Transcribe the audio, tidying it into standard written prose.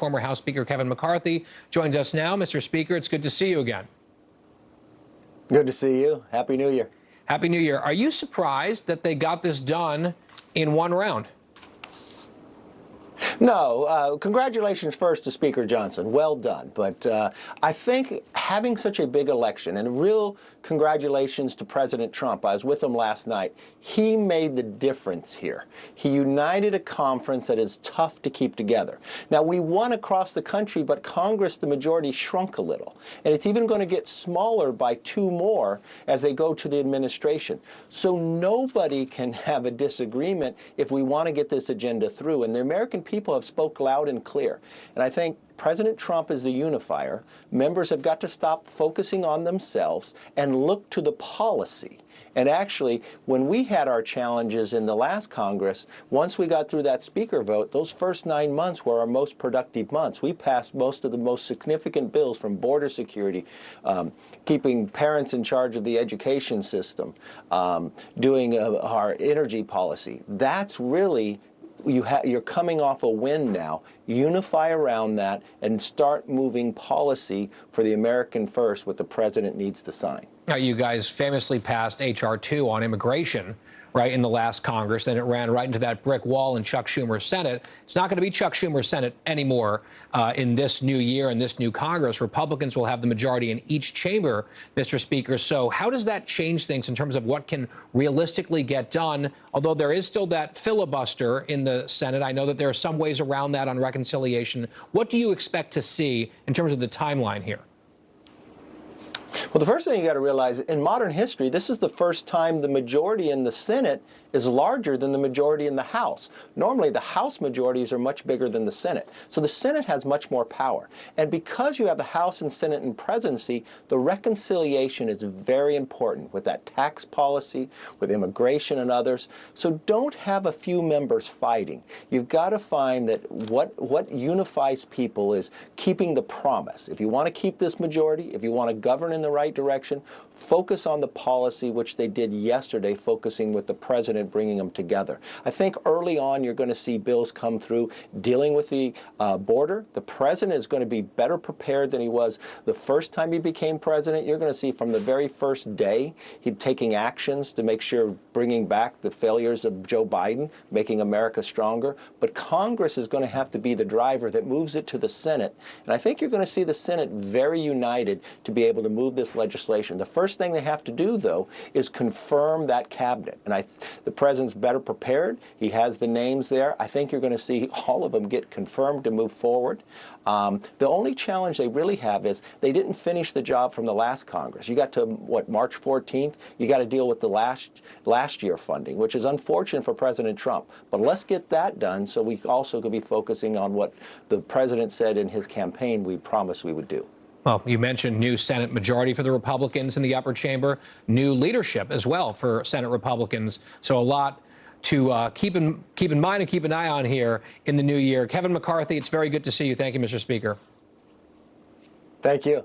Former House Speaker Kevin McCarthy joins us now. Mr. Speaker, it's good to see you again. Good to see you. Happy New Year. Happy New Year. Are you surprised that they got this done in one round? No, congratulations first to Speaker Johnson. Well done. But I think having such a big election, and a real congratulations to President Trump. I was with him last night. He made the difference here. He united a conference that is tough to keep together. Now, we won across the country, but Congress, the majority, shrunk a little. And it's even going to get smaller by 2 more as they go to the administration. So nobody can have a disagreement if we want to get this agenda through. And the American people have spoke loud and clear. And I think President Trump is the unifier. Members have got to stop focusing on themselves and look to the policy. And actually, when we had our challenges in the last Congress, once we got through that speaker vote, those first 9 months were our most productive months. We passed most of the most significant bills, from border security, keeping parents in charge of the education system, doing our energy policy. That's really, you're coming off a win now. Unify around that and start moving policy for the American first, what the president needs to sign. Now, you guys famously passed H.R. 2 on immigration, right, in the last Congress. Then it ran right into that brick wall in Chuck Schumer's Senate. It's not going to be Chuck Schumer's Senate anymore in this new year and this new Congress. Republicans will have the majority in each chamber, Mr. Speaker. So how does that change things in terms of what can realistically get done? Although there is still that filibuster in the Senate, I know that there are some ways around that on reconciliation. What do you expect to see in terms of the timeline here? Well, the first thing you got to realize, in modern history, this is the first time the majority in the Senate is larger than the majority in the House. Normally, the House majorities are much bigger than the Senate. So the Senate has much more power. And because you have the House and Senate and presidency, the reconciliation is very important with that tax policy, with immigration and others. So don't have a few members fighting. You've got to find that what unifies people is keeping the promise. If you want to keep this majority, if you want to govern in the right direction, focus on the policy, which they did yesterday, focusing with the president, bringing them together. I think early on you're going to see bills come through dealing with the border. The president is going to be better prepared than he was the first time he became president. You're going to see from the very first day he's taking actions to make sure, bringing back the failures of Joe Biden, making America stronger. But Congress is going to have to be the driver that moves it to the Senate. And I think you're going to see the Senate very united to be able to move this legislation. The first thing they have to do, though, is confirm that cabinet. And the president's better prepared. He has the names there. I think you're going to see all of them get confirmed to move forward. The only challenge they really have is they didn't finish the job from the last Congress. You got to, what, March 14th? You got to deal with the last year funding, which is unfortunate for President Trump. But let's get that done so we also could be focusing on what the president said in his campaign we promised we would do. Well, you mentioned new Senate majority for the Republicans in the upper chamber, new leadership as well for Senate Republicans. So a lot to keep in mind and keep an eye on here in the new year. Kevin McCarthy, it's very good to see you. Thank you, Mr. Speaker. Thank you.